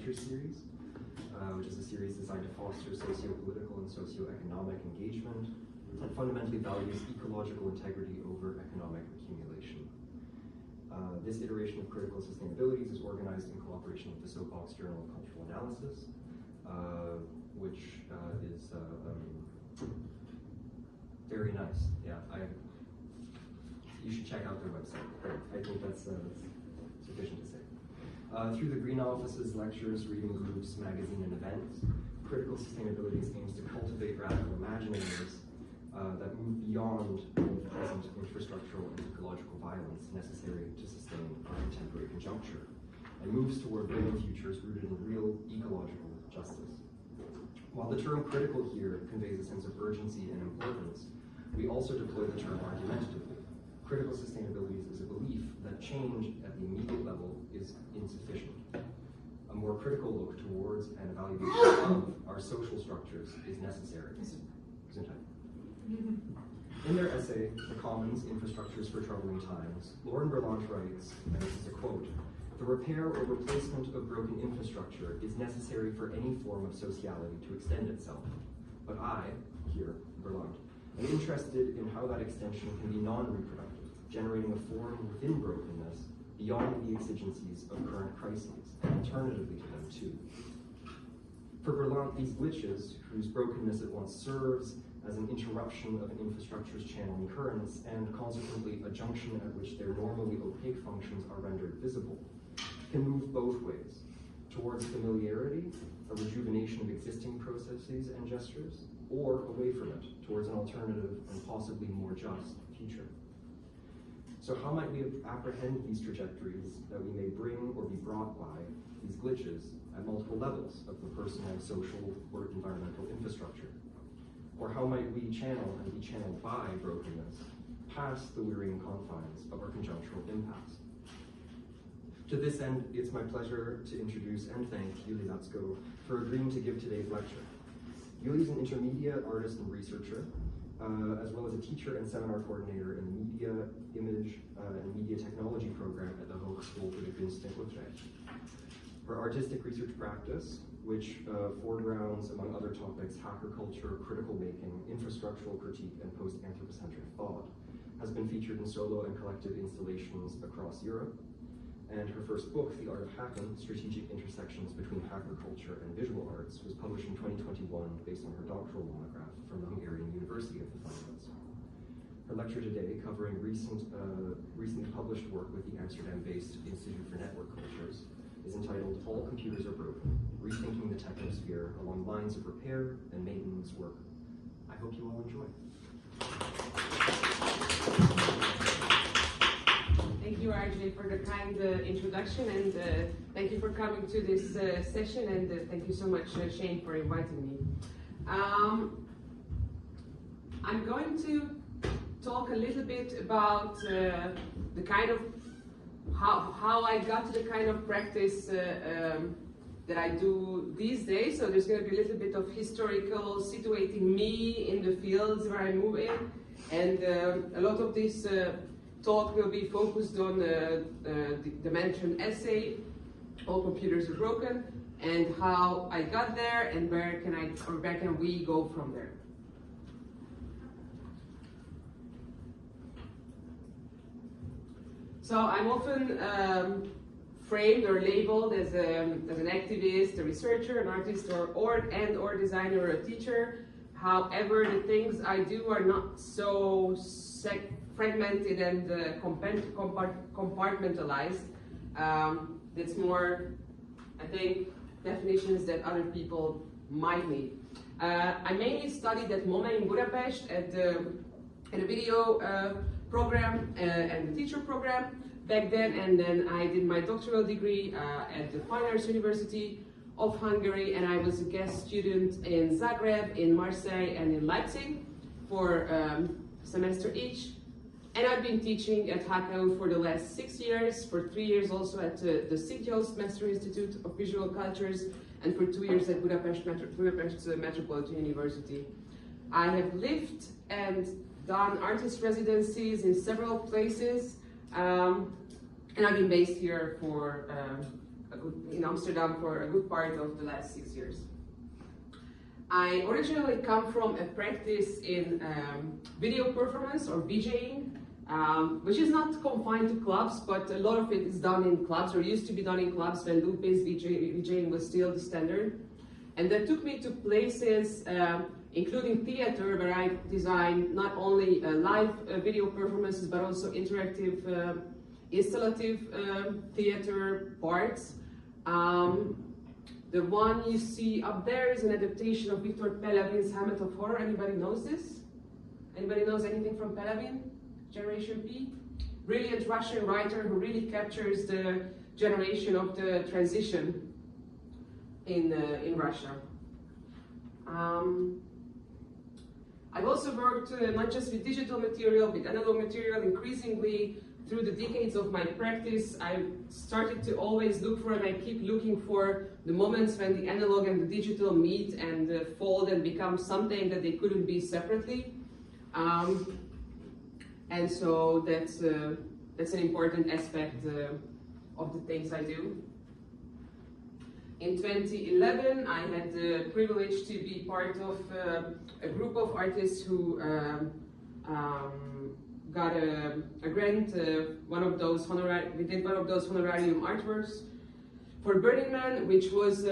lecture series, which is a series designed to foster socio-political and socio-economic engagement and fundamentally values ecological integrity over economic accumulation. This iteration of Critical Sustainabilities is organized in cooperation with the Soapbox Journal of Cultural Analysis, which is very nice. Yeah, you should check out their website. I think that's sufficient to say. Through the Green Office's lectures, reading groups, magazine, and events, Critical Sustainabilities aims to cultivate radical imaginaries that move beyond the present infrastructural and ecological violence necessary to sustain our contemporary conjuncture, and moves toward building futures rooted in real ecological justice. While the term critical here conveys a sense of urgency and importance, we also deploy the term argumentatively. Critical sustainabilities is a belief that change at the immediate level is insufficient. A more critical look towards and evaluation of our social structures is necessary. In their essay, The Commons, Infrastructures for Troubling Times, Lauren Berlant writes, and this is a quote, "The repair or replacement of broken infrastructure is necessary for any form of sociality to extend itself. But I," here, Berlant, "am interested in how that extension can be non-reproductive, generating a form within brokenness beyond the exigencies of current crises, and alternatively to them too." For Berlant, these glitches, whose brokenness at once serves as an interruption of an infrastructure's channeling currents, and consequently a junction at which their normally opaque functions are rendered visible, can move both ways, towards familiarity, a rejuvenation of existing processes and gestures, or away from it, towards an alternative and possibly more just future. So how might we apprehend these trajectories that we may bring or be brought by these glitches at multiple levels of the personal, social, or environmental infrastructure? Or how might we channel and be channeled by brokenness past the wearying confines of our conjunctural impasse? To this end, it's my pleasure to introduce and thank Juli Laczkó for agreeing to give today's lecture. Juli is an intermedia artist and researcher, as well as a teacher and seminar coordinator in the Media, Image, and Media Technology program at the Hogeschool voor de Kunst in Utrecht. Her artistic research practice, which foregrounds, among other topics, hacker culture, critical making, infrastructural critique, and post-Anthropocentric thought, has been featured in solo and collective installations across Europe. And her first book, The Art of Hacking, Strategic Intersections Between Hacker Culture and Visual Arts, was published in 2021 based on her doctoral monograph from the Hungarian University of the Fine Arts. Her lecture today, covering recently published work with the Amsterdam-based Institute for Network Cultures, is entitled All Computers Are Broken, Rethinking the Technosphere Along Lines of Repair and Maintenance Work. I hope you all enjoy. Thank you, RJ, for the kind introduction, and thank you for coming to this session, and thank you so much, Shane, for inviting me. I'm going to talk a little bit about the kind of how I got to the kind of practice that I do these days. So there's going to be a little bit of historical situating me in the fields where I move in, and a lot of this talk will be focused on the mentioned essay, All Computers Are Broken, and how I got there and where can we go from there. So I'm often framed or labeled as an activist, a researcher, an artist, or designer, or a teacher. However, the things I do are not so fragmented and compartmentalized. It's more, I think, definitions that other people might need. I mainly studied at MOME in Budapest at a video program and the teacher program back then, and then I did my doctoral degree at the Fine Arts University of Hungary, and I was a guest student in Zagreb, in Marseille, and in Leipzig for a semester each. And I've been teaching at HKU for the last 6 years, for 3 years also at the SIGYOST Master Institute of Visual Cultures, and for 2 years at Budapest Metropolitan University. I have lived and done artist residencies in several places, and I've been based here for in Amsterdam for a good part of the last 6 years. I originally come from a practice in video performance or VJing, which is not confined to clubs, but a lot of it is done in clubs, or used to be done in clubs when loop-based VJing was still the standard. And that took me to places, including theater, where I designed not only live video performances, but also interactive, installative theater parts. The one you see up there is an adaptation of Victor Pelavin's Hamlet of Horror. Anybody knows this? Anybody knows anything from Pelavin? Generation P? Brilliant Russian writer who really captures the generation of the transition in Russia. I've also worked not just with digital material, with analog material. Increasingly, through the decades of my practice, I started to always look for, and I keep looking for, the moments when the analog and the digital meet and fold and become something that they couldn't be separately. And so that's an important aspect of the things I do. In 2011, I had the privilege to be part of a group of artists who got a grant. We did one of those honorarium artworks for Burning Man, which was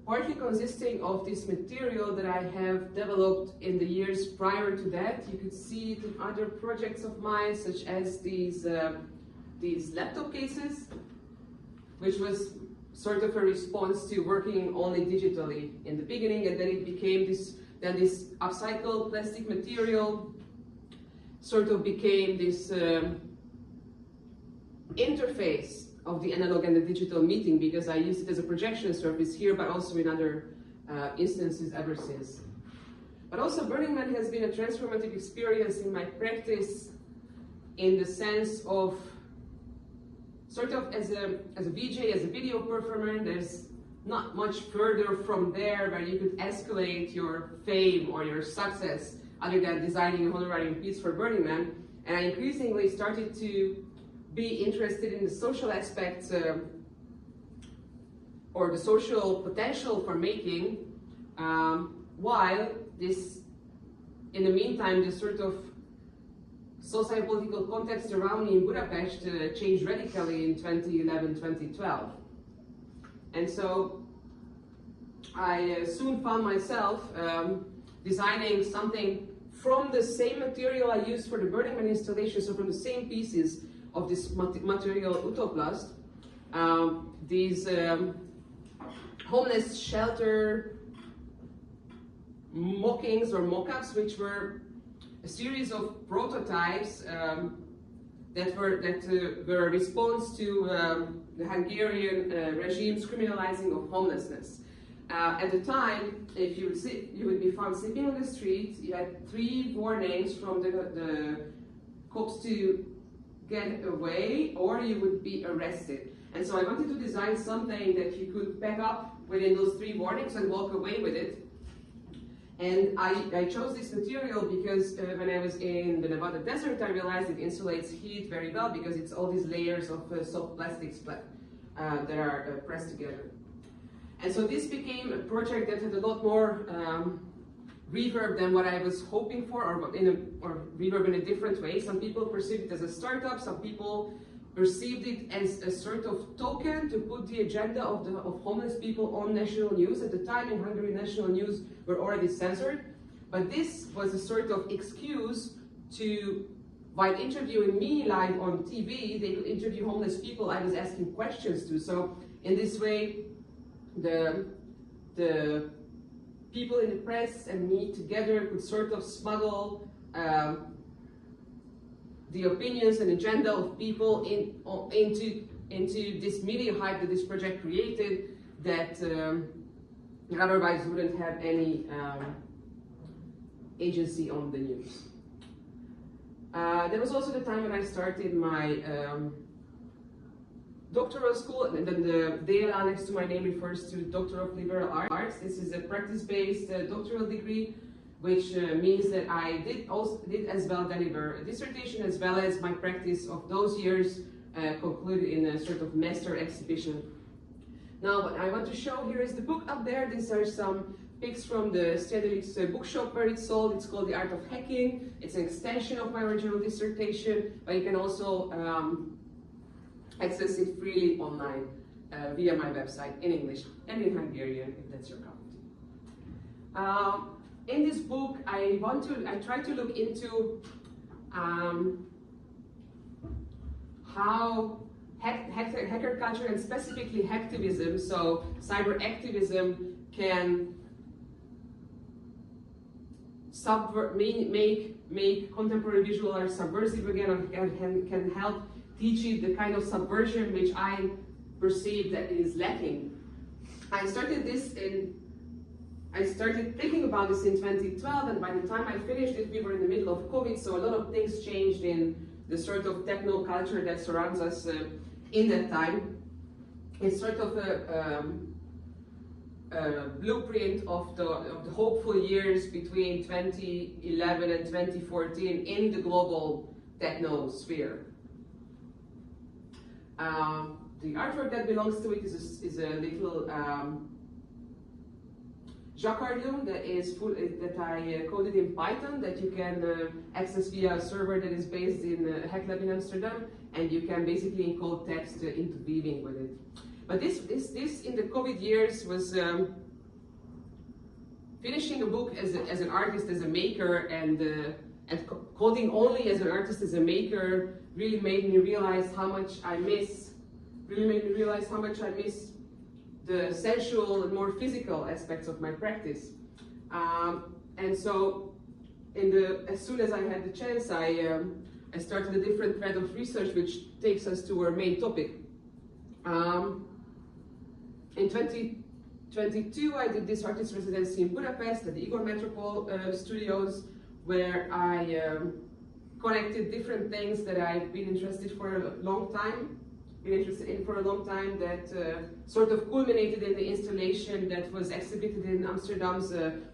partly consisting of this material that I have developed in the years prior to that. You could see it in other projects of mine, such as these laptop cases, which was sort of a response to working only digitally in the beginning, and then it became this upcycled plastic material sort of became this interface of the analog and the digital meeting, because I used it as a projection surface here, but also in other instances ever since. But also Burning Man has been a transformative experience in my practice, in the sense of sort of as a VJ, as a video performer, there's not much further from there where you could escalate your fame or your success other than designing a honorarium piece for Burning Man. And I increasingly started to be interested in the social aspects or the social potential for making, while this, in the meantime, this sort of socio-political context around me in Budapest changed radically in 2011-2012. And so I soon found myself designing something from the same material I used for the Burning Man installation, so from the same pieces of this material Utoplast, these homeless shelter mockings or mock-ups, which were a series of prototypes that were a response to the Hungarian regime's criminalizing of homelessness. At the time, if you would be found sleeping on the street, you had 3 warnings from the cops to get away, or you would be arrested. And so I wanted to design something that you could back up within those 3 warnings and walk away with it. And I chose this material because when I was in the Nevada desert, I realized it insulates heat very well, because it's all these layers of soft plastics that are pressed together. And so this became a project that had a lot more reverb than what I was hoping for, or reverb in a different way. Some people perceived it as a startup, some people perceived it as a sort of token to put the agenda of homeless people on national news. At the time in Hungary, national news were already censored, but this was a sort of excuse to, while interviewing me live on TV, they could interview homeless people I was asking questions to. So in this way, the people in the press and me together could sort of smuggle the opinions and agenda of people into this media hype that this project created, that otherwise wouldn't have any agency on the news. There was also the time when I started my doctoral school, and then the DLA next to my name refers to Doctor of Liberal Arts. This is a practice-based doctoral degree, which means that I did as well deliver a dissertation, as well as my practice of those years concluded in a sort of master exhibition. Now, what I want to show here is the book up there. These are some pics from the Stedelijk's bookshop where it's sold. It's called The Art of Hacking. It's an extension of my original dissertation, but you can also access it freely online via my website in English and in Hungarian, if that's your cup of tea. In this book, I try to look into how hacker culture and specifically hacktivism, so cyber activism, can make contemporary visual art subversive again, and can help teach it the kind of subversion which I perceive that is lacking. I started thinking about this in 2012, and by the time I finished it, we were in the middle of COVID, so a lot of things changed in the sort of techno culture that surrounds us in that time. It's sort of a blueprint of the hopeful years between 2011 and 2014 in the global technosphere. The artwork that belongs to it is a little jacquardum that I coded in Python that you can access via a server that is based in HackLab in Amsterdam, and you can basically encode text into weaving with it. But this in the COVID years was finishing a book as an artist, as a maker, and coding only as an artist, as a maker, really made me realize how much I miss. The sensual and more physical aspects of my practice. And so, as soon as I had the chance, I started a different thread of research which takes us to our main topic. In 2022, I did this artist residency in Budapest at the Igor Metropole Studios, where I connected different things that I've been interested in for a long time, that sort of culminated in the installation that was exhibited in Amsterdam's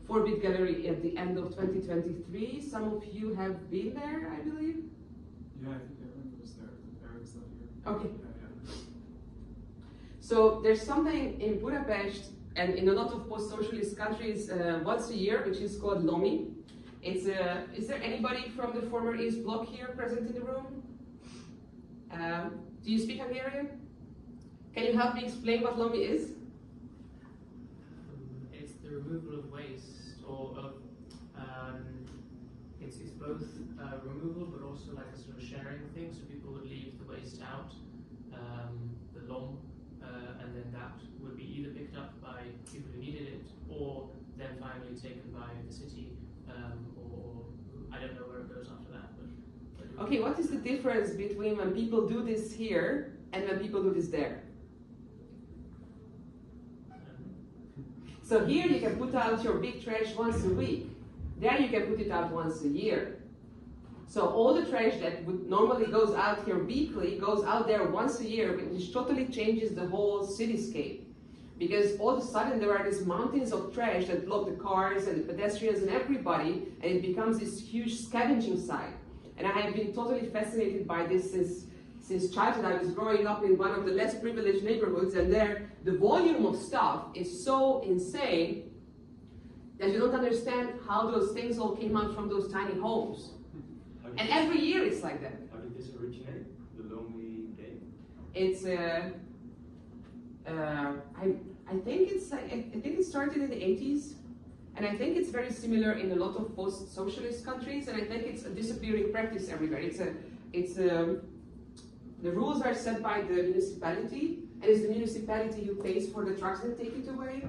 4-bit gallery at the end of 2023. Some of you have been there, I believe? Yeah, I think everyone was there. Eric was not here. Okay. Yeah. So there's something in Budapest and in a lot of post-socialist countries once a year, which is called Lomi. Is there anybody from the former East Bloc here present in the room? Do you speak Hungarian? Can you help me explain what Lomi is? It's the removal of waste, or of, it's both removal but also like a sort of sharing thing, so people would leave the waste out, the lom, and then that would be either picked up by people who needed it, or then finally taken by the city, or I don't know where it goes after that. Okay, what is the difference between when people do this here and when people do this there? So here you can put out your big trash once a week. There you can put it out once a year. So all the trash that would normally goes out here weekly goes out there once a year, which totally changes the whole cityscape. Because all of a sudden there are these mountains of trash that block the cars and the pedestrians and everybody, and it becomes this huge scavenging site. And I have been totally fascinated by this since childhood. I was growing up in one of the less privileged neighborhoods, and there the volume of stuff is so insane that you don't understand how those things all came out from those tiny homes. And every year it's like that. How did this originate? The Lomi game? It's I think it started in the 80s. And I think it's very similar in a lot of post-socialist countries, and I think it's a disappearing practice everywhere. The rules are set by the municipality, and it's the municipality who pays for the trucks that take it away.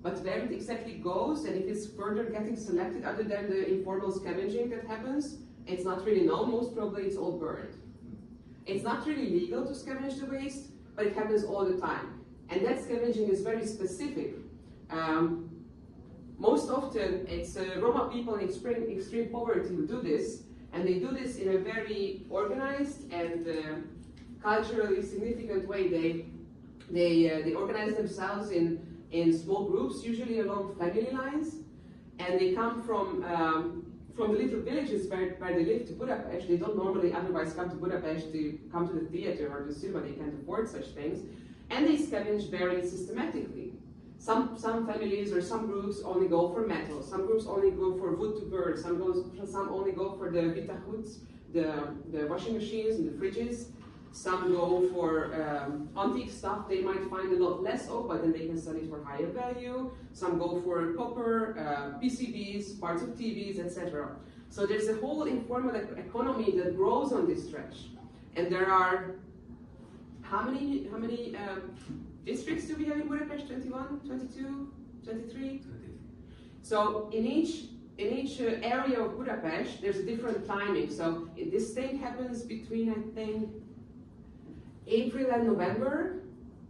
But where it exactly goes, and if it's further getting selected, other than the informal scavenging that happens, it's not really known. Most probably it's all burned. It's not really legal to scavenge the waste, but it happens all the time. And that scavenging is very specific. Most often, it's Roma people in extreme poverty who do this, and they do this in a very organized and culturally significant way. They organize themselves in small groups, usually along family lines, and they come from from the little villages where they live to Budapest. They don't normally otherwise come to Budapest to come to the theater or the cinema. They can't afford such things. And they scavenge very systematically. Some families or some groups only go for metal. Some groups only go for wood to burn. Some only go for the Vita hoods, the washing machines and the fridges. Some go for antique stuff they might find a lot less of, but then they can sell it for higher value. Some go for copper, PCBs, parts of TVs, etc. So there's a whole informal economy that grows on this trash. And there are, how many districts do we have in Budapest? 21, 22, 23? So in each area of Budapest, there's a different timing. So this thing happens between, I think, April and November,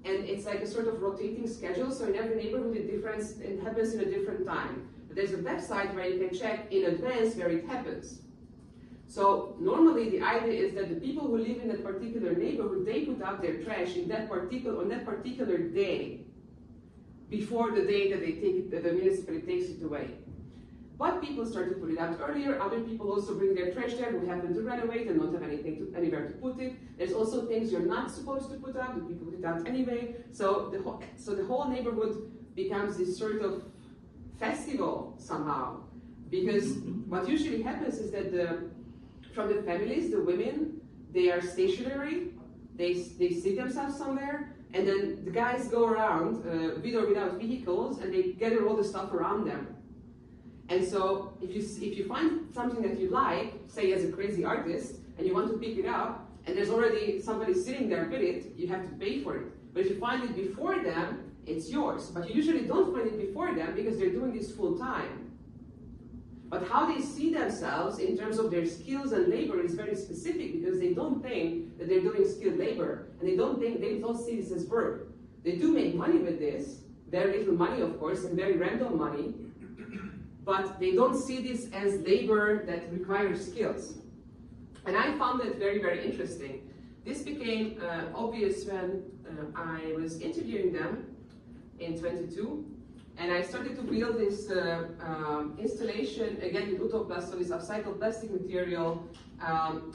and it's like a sort of rotating schedule. So in every neighborhood, it happens in a different time. But there's a website where you can check in advance where it happens. So normally the idea is that the people who live in that particular neighborhood, they put out their trash on that particular day, before the day that the municipality takes it away. But people start to put it out earlier. Other people also bring their trash there who happen to renovate and not have anywhere to put it. There's also things you're not supposed to put out, but people put it out anyway. So the whole neighborhood becomes this sort of festival somehow. Because what usually happens is that from the families, the women, they are stationary. They sit themselves somewhere, and then the guys go around with or without vehicles, and they gather all the stuff around them. And so if you find something that you like, say as a crazy artist, and you want to pick it up, and there's already somebody sitting there with it, you have to pay for it. But if you find it before them, it's yours. But you usually don't find it before them because they're doing this full time. But how they see themselves in terms of their skills and labor is very specific, because they don't think that they're doing skilled labor, and they don't see this as work. They do make money with this, very little money of course, and very random money, but they don't see this as labor that requires skills. And I found it very, very interesting. This became obvious when I was interviewing them in 22, and I started to build this installation, again with Utoplast, so this upcycled plastic material,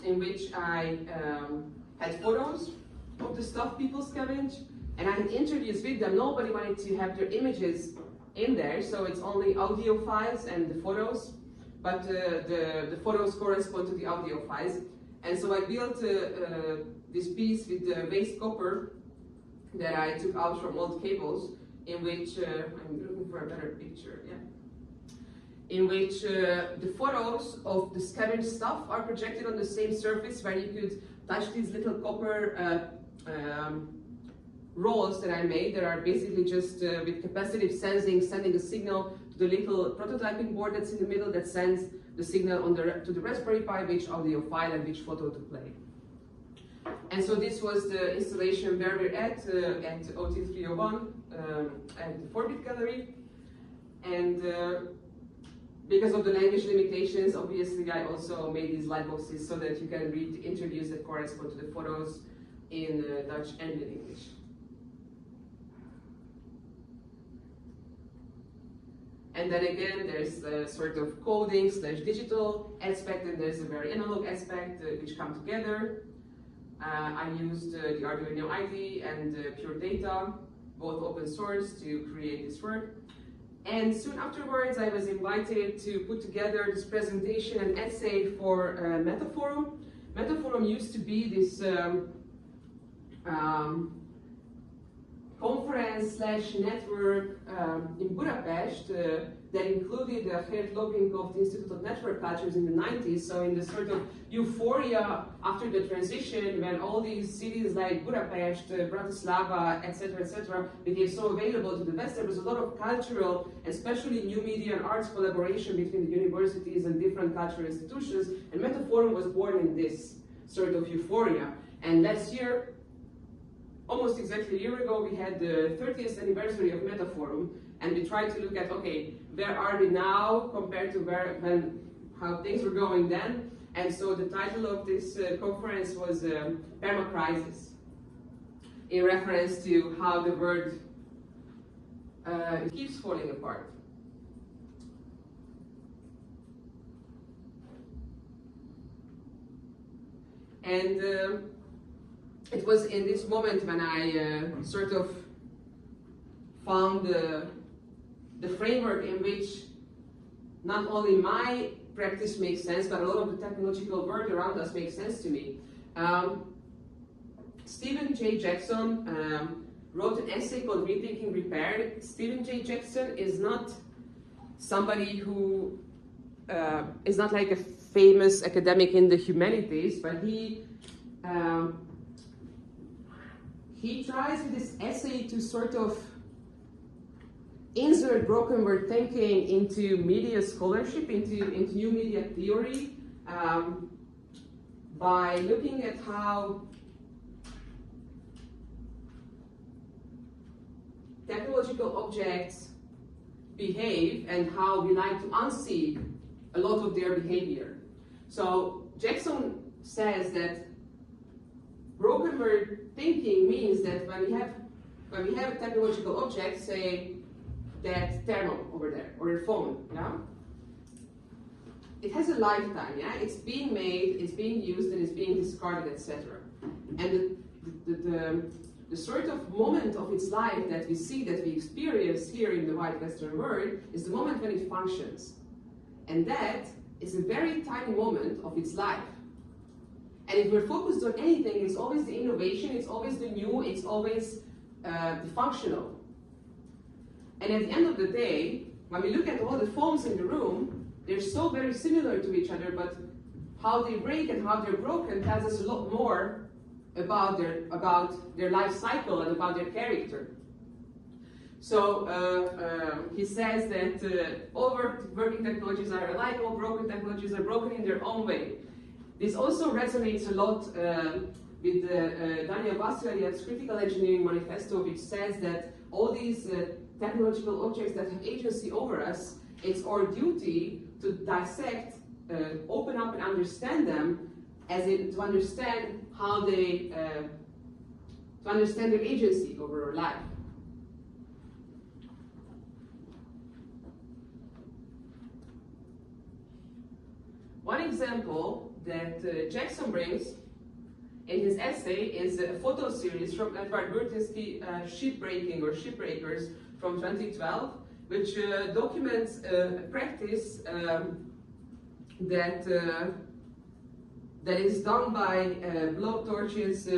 in which I had photos of the stuff people scavenge, and I had interviews with them. Nobody wanted to have their images in there, so it's only audio files and the photos, but the photos correspond to the audio files. And so I built this piece with the waste copper that I took out from old cables, in which, I'm looking for a better picture, yeah. In which the photos of the scavenged stuff are projected on the same surface, where you could touch these little copper rolls that I made that are basically just with capacitive sensing, sending a signal to the little prototyping board that's in the middle that sends the signal to the Raspberry Pi, which audio file and which photo to play. And so this was the installation where we're at OT 301 at the 4-bit gallery. And because of the language limitations, obviously I also made these light boxes so that you can read the interviews that correspond to the photos in Dutch and in English. And then again, there's a sort of coding / digital aspect, and there's a very analog aspect which come together. I used the Arduino IDE and Pure Data, both open source, to create this work. And soon afterwards, I was invited to put together this presentation and essay for Metaforum. Metaforum used to be this conference / network in Budapest that included the Geert Lobink of the Institute of Network Cultures in the 90s. So in the sort of euphoria after the transition, when all these cities like Budapest, Bratislava, etc., became so available to the West, there was a lot of cultural, especially new media and arts collaboration between the universities and different cultural institutions. And Metaforum was born in this sort of euphoria. And last year, almost exactly a year ago, we had the 30th anniversary of Metaforum, and we tried to look at, okay, where are we now compared to how things were going then? And so the title of this conference was Permacrisis, in reference to how the world keeps falling apart. And it was in this moment when I sort of found the framework in which not only my practice makes sense, but a lot of the technological world around us makes sense to me. Stephen J. Jackson wrote an essay called Rethinking Repair. Stephen J. Jackson is not somebody who is not like a famous academic in the humanities, but he tries with this essay to sort of insert broken word thinking into media scholarship, into new media theory, by looking at how technological objects behave and how we like to unsee a lot of their behavior. So Jackson says that broken word thinking means that when we have a technological object, say that thermal over there or a phone, yeah, it has a lifetime, yeah. It's being made, it's being used, and it's being discarded, etc. And the sort of moment of its life that we see, that we experience here in the white Western world, is the moment when it functions. And that is a very tiny moment of its life. And if we're focused on anything, it's always the innovation, it's always the new, it's always the functional. And at the end of the day, when we look at all the phones in the room, they're so very similar to each other, but how they break and how they're broken tells us a lot more about their life cycle and about their character. So he says that all working technologies are alike, all broken technologies are broken in their own way. This also resonates a lot with Daniel Vassiliev's Critical Engineering Manifesto, which says that all these technological objects that have agency over us, it's our duty to dissect, open up and understand them, as in to understand how they, to understand their agency over our life. One example that Jackson brings in his essay is a photo series from Edward Burtynsky, Shipbreaking or Shipbreakers from 2012, which documents a practice that is done by blow torches.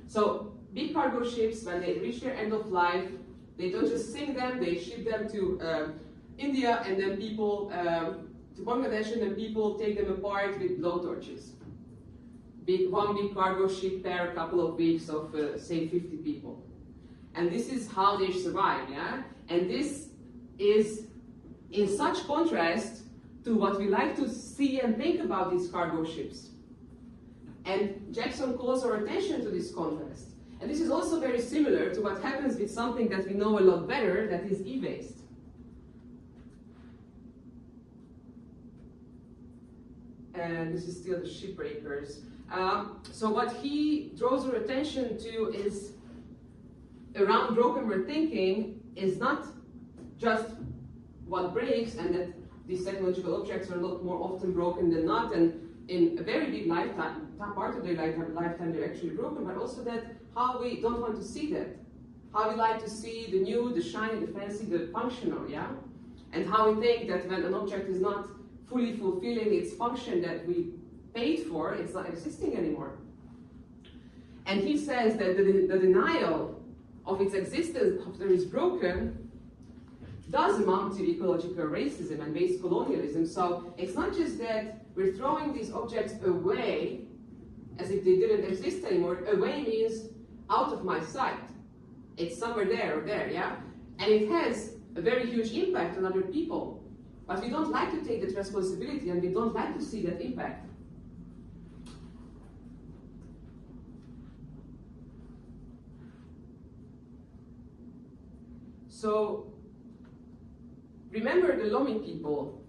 So big cargo ships, when they reach their end of life, they don't just sink them, they ship them to India, and then people, to Bangladesh, and then people take them apart with blow torches. One big cargo ship per couple of weeks of, say, 50 people. And this is how they survive, yeah? And this is in such contrast to what we like to see and think about these cargo ships. And Jackson calls our attention to this contrast. And this is also very similar to what happens with something that we know a lot better, that is e-waste. And this is still the shipbreakers. So what he draws our attention to is around broken word thinking is not just what breaks, and that these technological objects are a lot more often broken than not, and in a very big lifetime, part of their lifetime they're actually broken, but also that how we don't want to see that. How we like to see the new, the shiny, the fancy, the functional, yeah? And how we think that when an object is not fully fulfilling its function that we paid for, it's not existing anymore. And he says that the denial of its existence after it's broken does amount to ecological racism and waste colonialism. So it's not just that we're throwing these objects away as if they didn't exist anymore. Away means out of my sight. It's somewhere there or there, yeah? And it has a very huge impact on other people. But we don't like to take that responsibility, and we don't like to see that impact. So remember the Lomi people.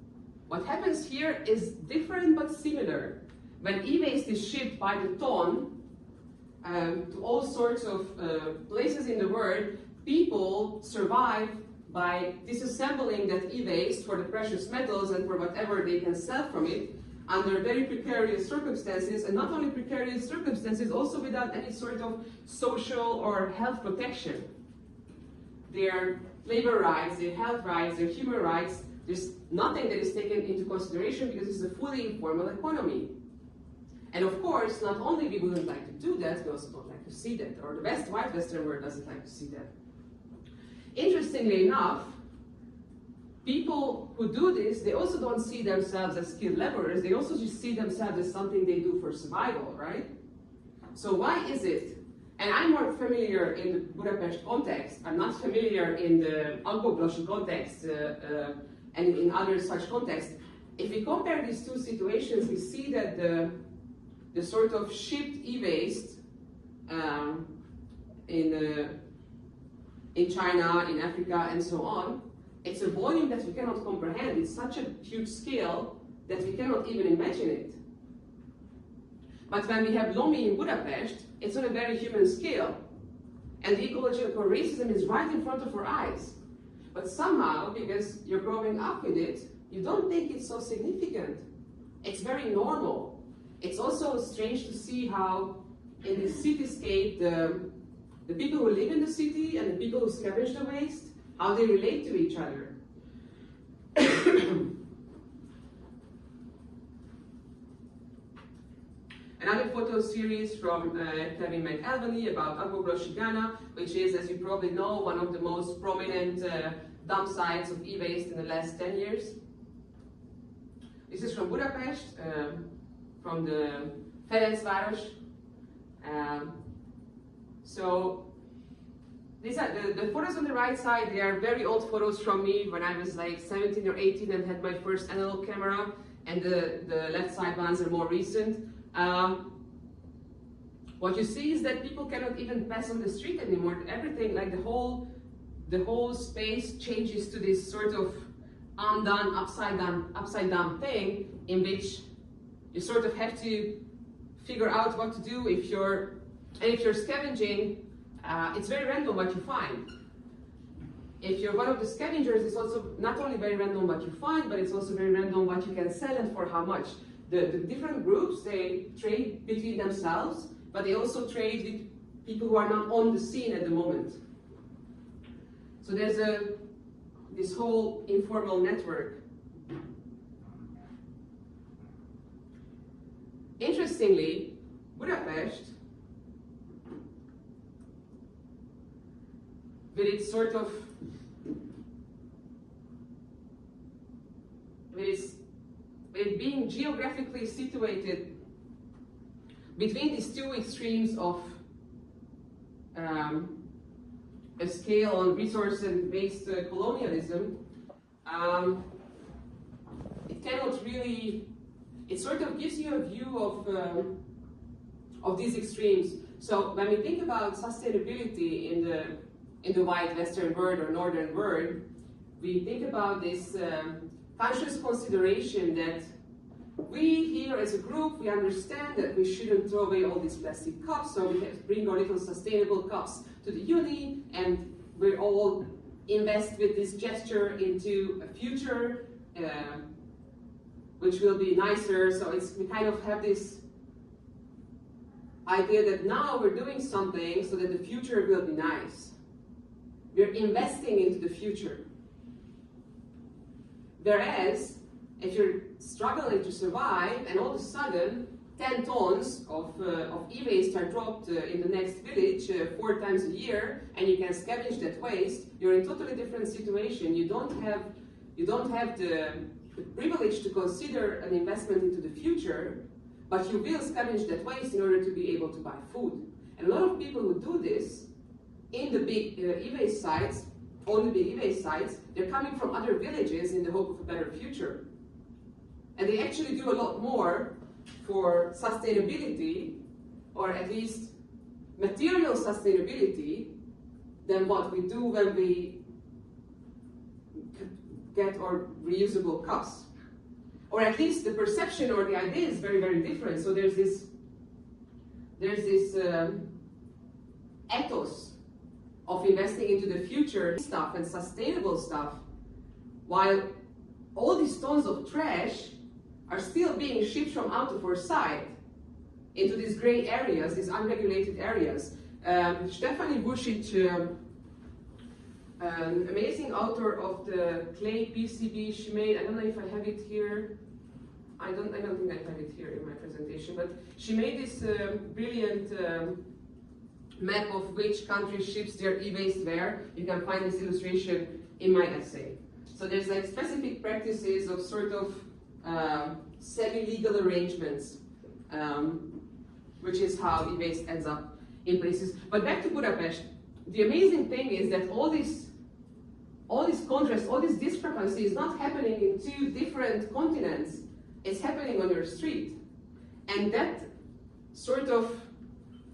What happens here is different but similar. When e-waste is shipped by the ton to all sorts of places in the world, people survive by disassembling that e-waste for the precious metals and for whatever they can sell from it, under very precarious circumstances, and not only precarious circumstances, also without any sort of social or health protection. Their labor rights, their health rights, their human rights, there's nothing that is taken into consideration because it's a fully informal economy. And of course, not only we wouldn't like to do that, we also don't like to see that, or the white Western world doesn't like to see that. Interestingly enough, people who do this, they also don't see themselves as skilled laborers, they also just see themselves as something they do for survival, right? So why is it? And I'm more familiar in the Budapest context, I'm not familiar in the Alpoglossy context and in other such contexts. If we compare these two situations, we see that the sort of shipped e-waste in China, in Africa, and so on, it's a volume that we cannot comprehend. It's such a huge scale that we cannot even imagine it. But when we have Lomi in Budapest, it's on a very human scale. And the ecological racism is right in front of our eyes. But somehow, because you're growing up with it, you don't think it's so significant. It's very normal. It's also strange to see how in the cityscape, the people who live in the city and the people who scavenge the waste, how they relate to each other. Another photo series from Kevin McAlvany about Alpoglossy, Ghana, which is, as you probably know, one of the most prominent dump sites of e-waste in the last 10 years. This is from Budapest, from the Ferencváros. So these are the photos on the right side. They are very old photos from me when I was like 17 or 18 and had my first analog camera, and the left side ones are more recent. What you see is that people cannot even pass on the street anymore. Everything, like the whole space changes to this sort of undone, upside down thing in which you sort of have to figure out what to do if you're scavenging. It's very random what you find. If you're one of the scavengers, it's also not only very random what you find, but it's also very random what you can sell and for how much. The different groups, they trade between themselves, but they also trade with people who are not on the scene at the moment. So there's this whole informal network. Interestingly, Budapest, with its sort of, with it being geographically situated between these two extremes of a scale on resource and based colonialism, it cannot really, it sort of gives you a view of these extremes. So when we think about sustainability in the white Western world or Northern world, we think about this conscious consideration that we here as a group, we understand that we shouldn't throw away all these plastic cups, so we have to bring our little sustainable cups to the uni, and we'll all invest with this gesture into a future which will be nicer. So we kind of have this idea that now we're doing something so that the future will be nice. We're investing into the future. Whereas, if you're struggling to survive and all of a sudden 10 tons of e-waste are dropped in the next village 4 times a year, and you can scavenge that waste, you're in a totally different situation. You don't have the privilege to consider an investment into the future, but you will scavenge that waste in order to be able to buy food. And a lot of people who do this in the big e-waste sites, on the big e-waste sites, they're coming from other villages in the hope of a better future. And they actually do a lot more for sustainability, or at least material sustainability, than what we do when we get our reusable cups. Or at least the perception or the idea is very, very different. So there's this ethos of investing into the future stuff and sustainable stuff, while all these tons of trash are still being shipped from out of our sight into these gray areas, these unregulated areas. Stefanie Bursic, an amazing author of the clay PCB she made, I don't know if I have it here, I don't think I have it here in my presentation, but she made this brilliant map of which country ships their e-waste where. You can find this illustration in my essay. So there's like specific practices of sort of semi-legal arrangements, which is how e-waste ends up in places. But back to Budapest, the amazing thing is that all this contrast, all this discrepancy is not happening in two different continents. It's happening on your street. And that sort of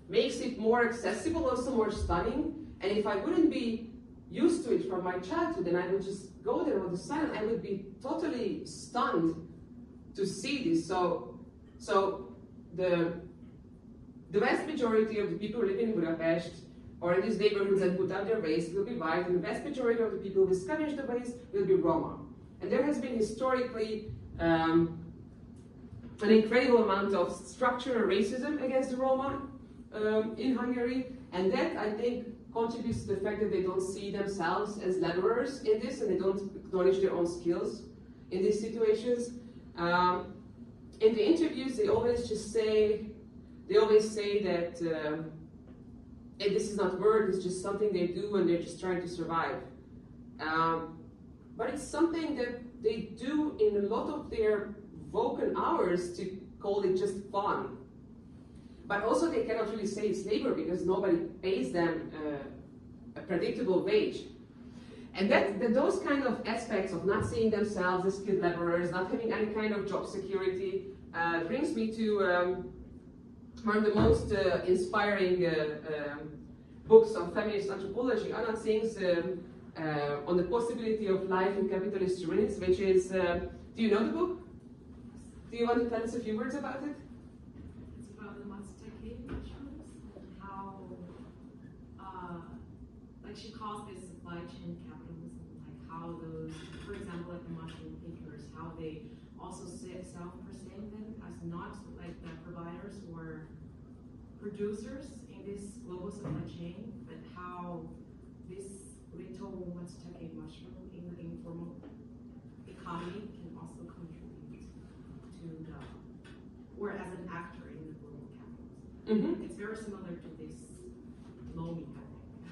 makes it more accessible, also more stunning. And if I wouldn't be used to it from my childhood, then I would just go there all the time, I would be totally stunned to see this. So the vast majority of the people who live in Budapest or in these neighborhoods and put out their waste will be white, and the vast majority of the people who scavenge the waste will be Roma. And there has been historically an incredible amount of structural racism against the Roma in Hungary, and that, I think, contributes to the fact that they don't see themselves as laborers in this, and they don't acknowledge their own skills in these situations. In the interviews, they always say that this is not work, it's just something they do and they're just trying to survive. But it's something that they do in a lot of their vocal hours to call it just fun. But also they cannot really say it's labor because nobody pays them a predictable wage. And those kind of aspects of not seeing themselves as skilled laborers, not having any kind of job security, brings me to one of the most inspiring books on feminist anthropology, Anna Singh's on the possibility of life in capitalist units, which is, do you know the book? Do you want to tell us a few words about it? It's about the Mazateki mushrooms and how, like she calls this supply chain capitalism, like how those, for example, like the mushroom pickers, how they also self-perceive them as not like the providers or producers in this global supply chain, but how this little Mazateki mushroom in the informal economy can also contribute to the, or as an actor in the global capitalism. Mm-hmm. It's very similar to this Lomi, I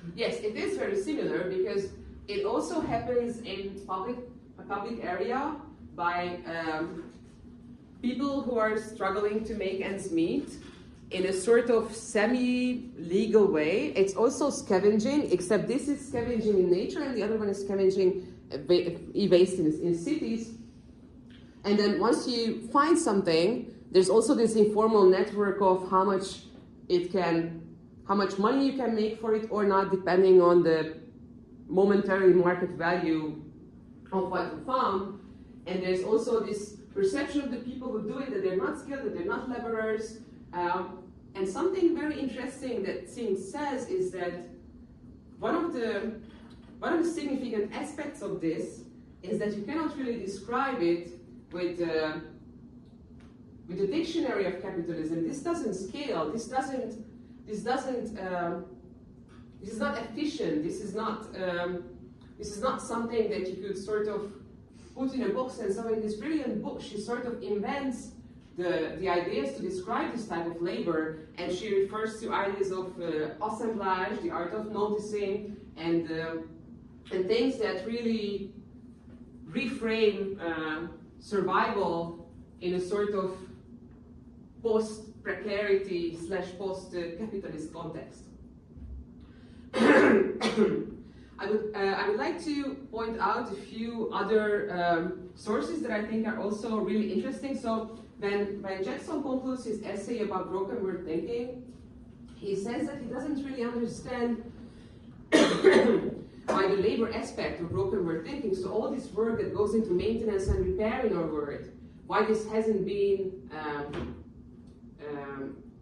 think. Yes, it is very similar because it also happens in a public area by people who are struggling to make ends meet in a sort of semi-legal way. It's also scavenging, except this is scavenging in nature and the other one is scavenging e-waste in cities. And then once you find something, there's also this informal network of how much money you can make for it or not, depending on the momentary market value of what you found. And there's also this perception of the people who do it, that they're not skilled, that they're not laborers. And something very interesting that Singh says is that one of the significant aspects of this is that you cannot really describe it with the dictionary of capitalism. This doesn't scale. This is not efficient. This is not something that you could sort of put in a box. And so in this brilliant book, she sort of invents the ideas to describe this type of labor, and she refers to ideas of assemblage, the art of noticing, and things that really reframe survival in a sort of post-precarity / post-capitalist context. I would like to point out a few other sources that I think are also really interesting. So when Jackson concludes his essay about broken word thinking, he says that he doesn't really understand why the labor aspect of broken word thinking, so all this work that goes into maintenance and repairing our word, why this hasn't been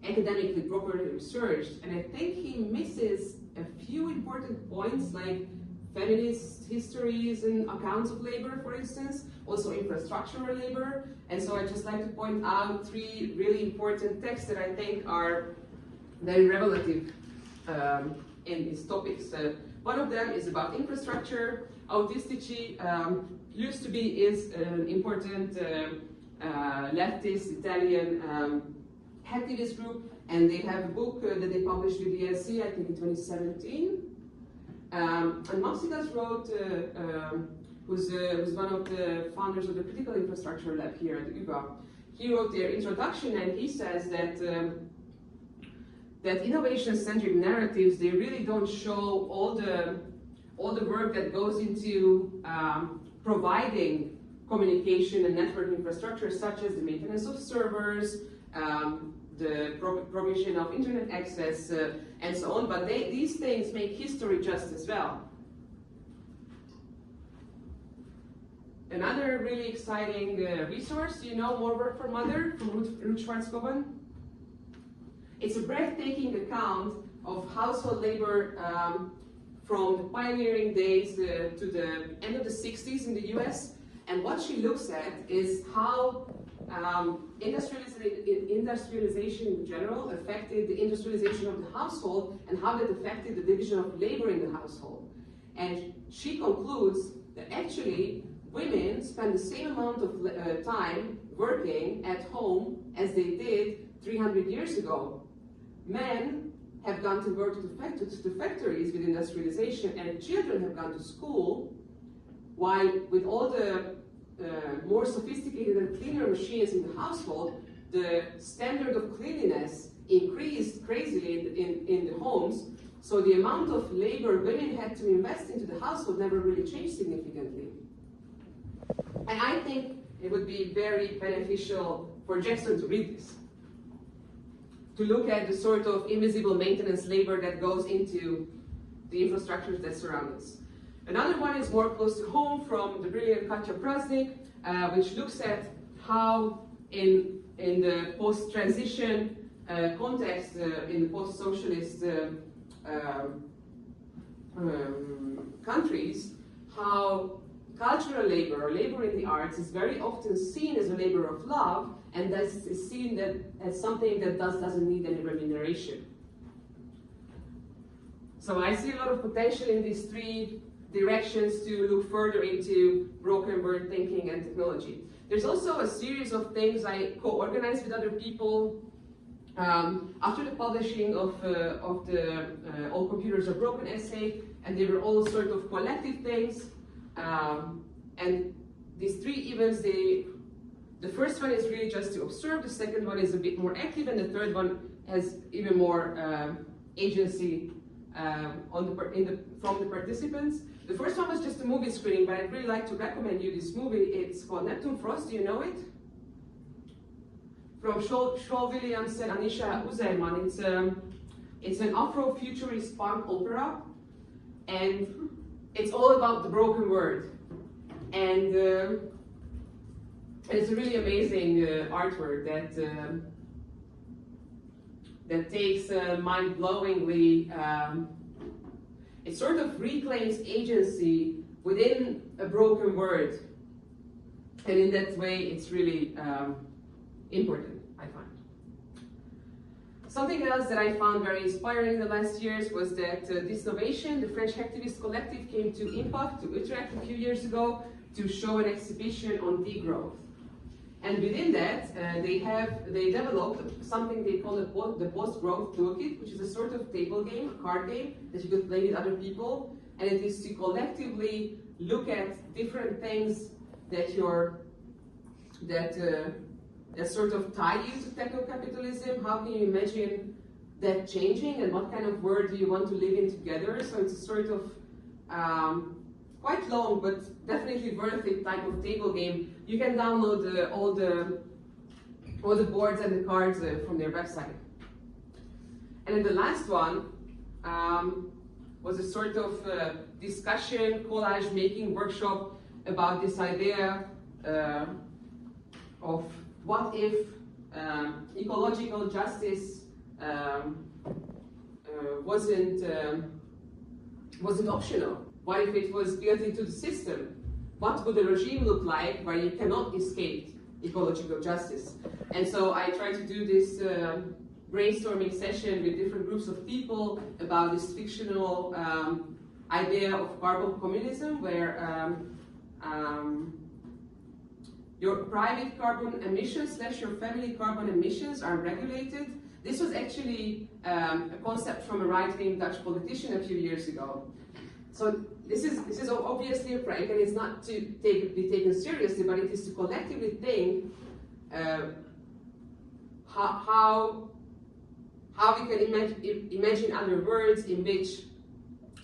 academically properly researched. And I think he misses a few important points, like feminist histories and accounts of labor, for instance, also infrastructural labor. And so I'd just like to point out 3 really important texts that I think are very revelative in these topics. One of them is about infrastructure. Artistically is an important leftist Italian activist group, and they have a book that they published with the ESC, I think in 2017. And Maxidas wrote, who's one of the founders of the Critical Infrastructure Lab here at UBA, he wrote their introduction, and he says that that innovation-centric narratives, they really don't show all the work that goes into providing communication and network infrastructure, such as the maintenance of servers, the provision of internet access, and so on. But these things make history just as well. Another really exciting resource, you know, More Work for Mother from Ruth Schwarzkopf. It's a breathtaking account of household labor from the pioneering days to the end of the 60s in the US. And what she looks at is how industrialization in general affected the industrialization of the household and how that affected the division of labor in the household. And she concludes that actually women spend the same amount of time working at home as they did 300 years ago. Men have gone to work to the factories with industrialization, and children have gone to school, while with all the more sophisticated and cleaner machines in the household, the standard of cleanliness increased crazily in the homes, so the amount of labor women had to invest into the household never really changed significantly. And I think it would be very beneficial for Jackson to read this, to look at the sort of invisible maintenance labor that goes into the infrastructures that surround us. Another one is more close to home from the brilliant Katja Prasnik, which looks at how in the post-transition context, in the post-socialist countries, how cultural labor or labor in the arts is very often seen as a labor of love, and that is seen as something that doesn't need any remuneration. So I see a lot of potential in these 3 directions to look further into broken word thinking and technology. There's also a series of things I co-organized with other people. After the publishing of the All Computers Are Broken essay, and they were all sort of collective things. And these 3 events, the first one is really just to observe, the second one is a bit more active, and the third one has even more agency from the participants. The first one was just a movie screening, but I'd really like to recommend you this movie. It's called Neptune Frost, do you know it? From Shaw Williams and Anisha Uzeyman. It's an Afro-futurist punk opera, and it's all about the broken word. And it's a really amazing artwork that takes mind-blowingly, it sort of reclaims agency within a broken word. And in that way, it's really important, I find. Something else that I found very inspiring in the last years was that Dissolution, the French activist collective, came to Impact, to Utrecht a few years ago, to show an exhibition on degrowth. And within that, they developed something they call the post-growth toolkit, which is a sort of table game, a card game, that you could play with other people. And it is to collectively look at different things that sort of tie you to techno-capitalism. How can you imagine that changing, and what kind of world do you want to live in together? So it's a sort of quite long, but definitely worth it type of table game. You can download all the boards and the cards from their website. And then the last one was a sort of discussion, collage making workshop about this idea of what if ecological justice wasn't optional. What if it was built into the system? What would the regime look like where you cannot escape ecological justice? And so I tried to do this brainstorming session with different groups of people about this fictional idea of carbon communism, where your private carbon emissions / your family carbon emissions are regulated. This was actually a concept from a right-wing Dutch politician a few years ago. So this is obviously a prank, and it's not to be taken seriously, but it is to collectively think how we can imagine other worlds in which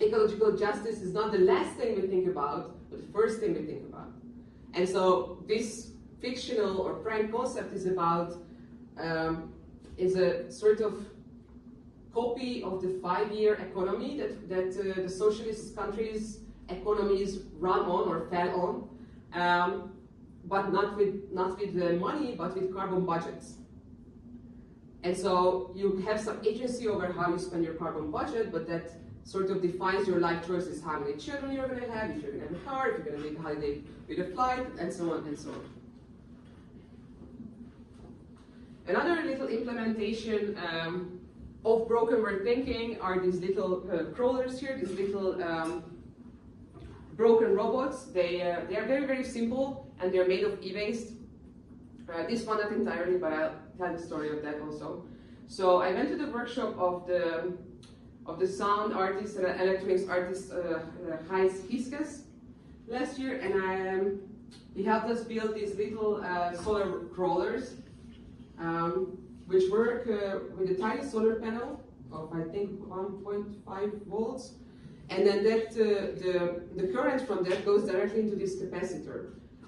ecological justice is not the last thing we think about, but the first thing we think about. And so this fictional or prank concept is about is a sort of copy of the 5-year economy that the socialist countries' economies run on or fell on, but not with the money, but with carbon budgets. And so you have some agency over how you spend your carbon budget, but that sort of defines your life choices, how many children you're going to have, if you're going to have a car, if you're going to take a holiday with a flight, and so on and so on. Another little implementation of broken word thinking are these little crawlers here, these little broken robots. They are very, very simple, and they're made of e-waste. This one not entirely, but I'll tell the story of that also. So I went to the workshop of the sound artist and electronics artist Heinz Hiskes last year, and he helped us build these little solar crawlers, which work with a tiny solar panel of, I think, 1.5 volts, and then that the current from that goes directly into this capacitor.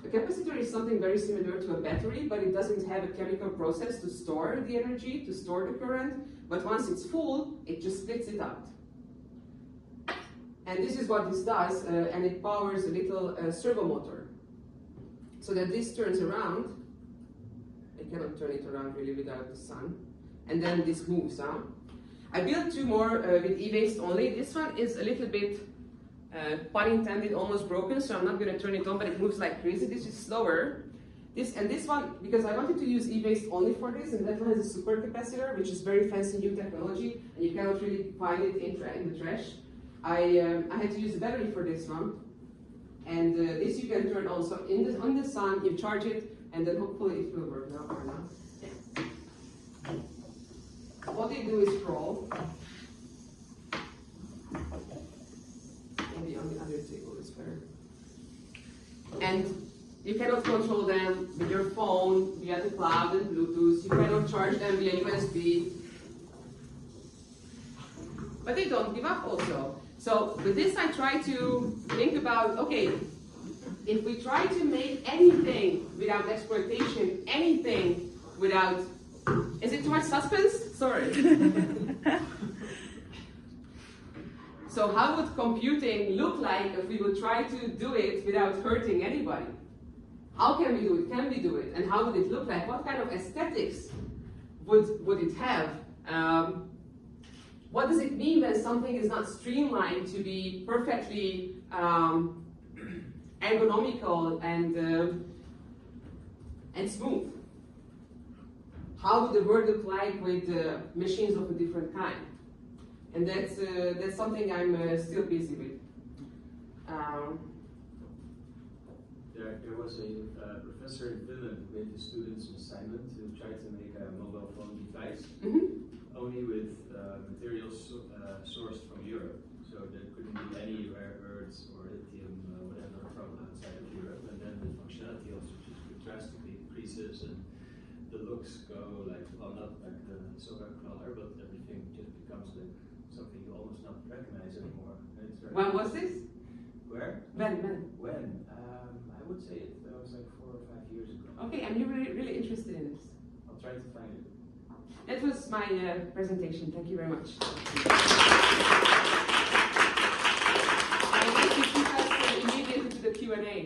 A capacitor is something very similar to a battery, but it doesn't have a chemical process to store the energy, to store the current, but once it's full, it just splits it out. And this is what this does, and it powers a little servo motor, so that this turns around. I cannot turn it around really without the sun. And then this moves on. I built 2 more with e-waste only. This one is a little bit, pun intended, almost broken, so I'm not going to turn it on, but it moves like crazy. This is slower. This one, because I wanted to use e-waste only for this, and that one has a supercapacitor, which is very fancy new technology, and you cannot really find it in the trash. I had to use a battery for this one. And this you can turn on. So on the sun, you charge it, and then hopefully it will work now or not. What they do is crawl. Maybe on the other table is better. And you cannot control them with your phone, via the cloud and Bluetooth. You cannot charge them via USB. But they don't give up also. So with this I try to think about, okay, if we try to make anything without exploitation, anything without... Is it too much suspense? Sorry. So how would computing look like if we would try to do it without hurting anybody? How can we do it? Can we do it? And how would it look like? What kind of aesthetics would it have? What does it mean when something is not streamlined to be perfectly ergonomical and smooth? How would the world look like with machines of a different kind? And that's something I'm still busy with. There was a professor in Finland who gave the students an assignment to try to make a mobile phone device, only with materials sourced from Europe. So there couldn't be any rare earths or lithium, whatever, from outside of Europe. And then the functionality also just drastically increases, and the looks go like, well, not like the solar color, but everything just becomes like something you almost not recognize anymore. And it's very When was this? Where? When? I would say that was like 4 or 5 years ago. Okay, I'm really, really interested in this. I'll try to find it. That was my presentation. Thank you very much. I need to keep us immediately to the Q&A.